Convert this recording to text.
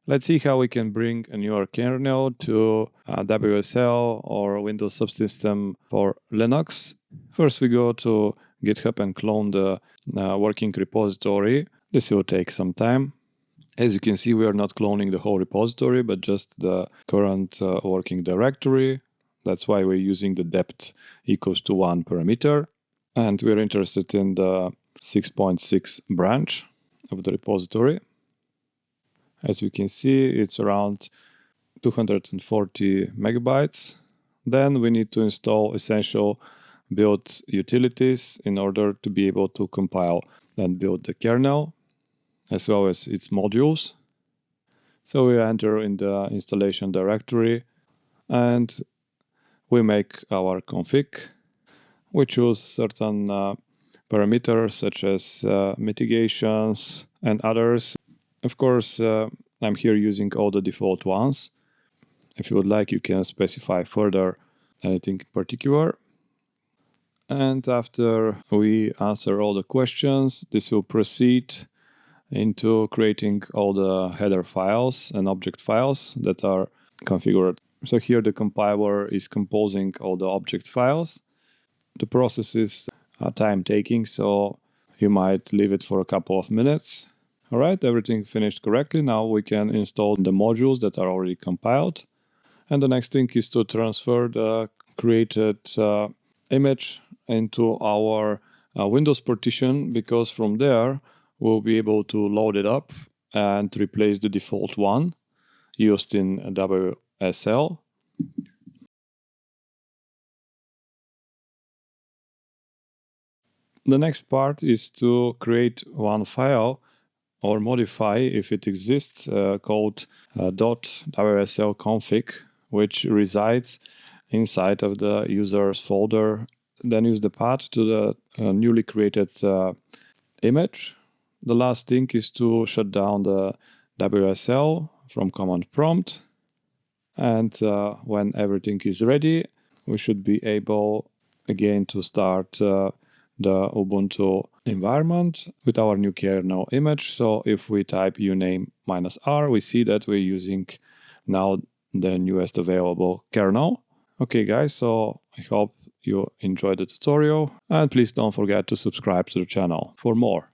Let's see how we can bring a newer kernel to WSL or Windows subsystem for Linux. First, we go to GitHub and clone the working repository. This will take some time. As you can see, we are not cloning the whole repository, but just the current working directory. That's why we're using the depth equals to 1 parameter. And we're interested in the 6.6 branch of the repository. As we can see, it's around 240 megabytes. Then we need to install essential build utilities in order to be able to compile and build the kernel, as well as its modules. So we enter in the installation directory and we make our config. We choose certain parameters such as mitigations and others. Of course, I'm here using all the default ones. If you would like, you can specify further anything in particular. And after we answer all the questions, this will proceed into creating all the header files and object files that are configured. So here the compiler is composing all the object files. The process is time-taking, so you might leave it for a couple of minutes. All right, everything finished correctly. Now we can install the modules that are already compiled. And the next thing is to transfer the created image into our Windows partition, because from there we'll be able to load it up and replace the default one used in WSL. The next part is to create one file or modify, if it exists, called .wslconfig, which resides inside of the user's folder. Then use the path to the newly created image. The last thing is to shut down the WSL from command prompt. And when everything is ready, we should be able again to start the Ubuntu environment with our new kernel image. So if we type uname -r, we see that we're using now the newest available kernel. Okay guys, so I hope you enjoyed the tutorial, and please don't forget to subscribe to the channel for more.